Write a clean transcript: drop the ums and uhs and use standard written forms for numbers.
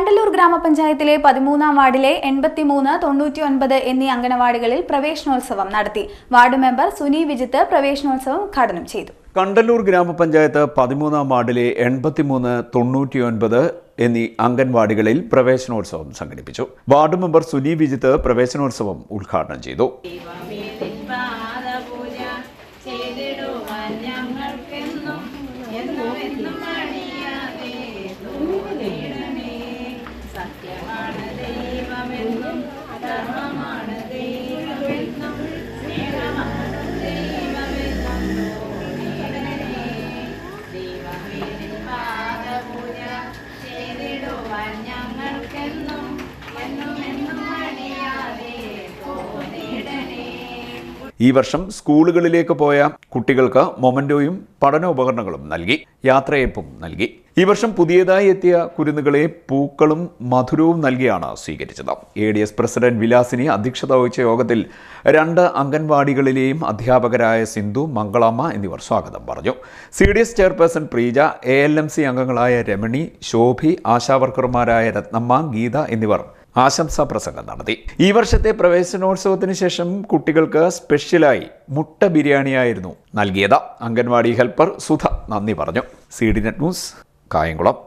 കണ്ടല്ലൂർ ഗ്രാമപഞ്ചായത്തിലെ 13-ാം വാർഡിലെ 83, 99 എന്നീ അംഗനവാടികളിൽ പ്രവേശനോത്സവം നടത്തി. വാർഡ് മെമ്പർ സുനി വിജിത്ത് പ്രവേശനോത്സവം ഉദ്ഘാടനം ചെയ്തു. കണ്ടല്ലൂർ ഗ്രാമപഞ്ചായത്ത് 13-ാം വാർഡിലെ 83, 99 എന്നീ അംഗൻവാടികളിൽ പ്രവേശനോത്സവം സംഘടിപ്പിച്ചു. വാർഡ് മെമ്പർ സുനി വിജിത്ത് പ്രവേശനോത്സവം ഉദ്ഘാടനം ചെയ്തു. സത്യമാണ് ദൈവമെന്നും ധർമ്മമാണ് ദൈവമെന്നും സ്നേഹമാണ് ദൈവമെന്നും ദൈവമേ പാദപൂജ ചെയ്തിടുവാൻ ഞങ്ങൾക്കെന്നും എന്നും എന്നും അണിയാതെ തോന്നിടണേ. ഈ വർഷം സ്കൂളുകളിലേക്ക് പോയ കുട്ടികൾക്ക് മൊമന്റോയും പഠനോപകരണങ്ങളും നൽകി. യാത്രയയപ്പും നൽകി. ഈ വർഷം പുതിയതായി എത്തിയ കുരുന്നുകളെ പൂക്കളും മധുരവും നൽകിയാണ് സ്വീകരിച്ചത്. ADS പ്രസിഡന്റ് വിലാസിനി അധ്യക്ഷത വഹിച്ച യോഗത്തിൽ 2 അംഗൻവാടികളിലെയും അധ്യാപകരായ സിന്ധു, മംഗളമ്മ എന്നിവർ സ്വാഗതം പറഞ്ഞു. CDS ചെയർപേഴ്സൺ പ്രീജ, ALMC അംഗങ്ങളായ രമണി, ശോഭി, ആശാവർക്കർമാരായ രത്നമ്മ, ഗീത എന്നിവർ ആശംസാ പ്രസംഗം നടത്തി. ഈ വർഷത്തെ പ്രവേശനോത്സവത്തിന് ശേഷം കുട്ടികൾക്ക് സ്പെഷ്യലായി മുട്ട ബിരിയാണിയായിരുന്നു നൽകിയത്. അംഗൻവാടി ഹെൽപ്പർ സുധ നന്ദി പറഞ്ഞു. CDNet news, Kayamkulam.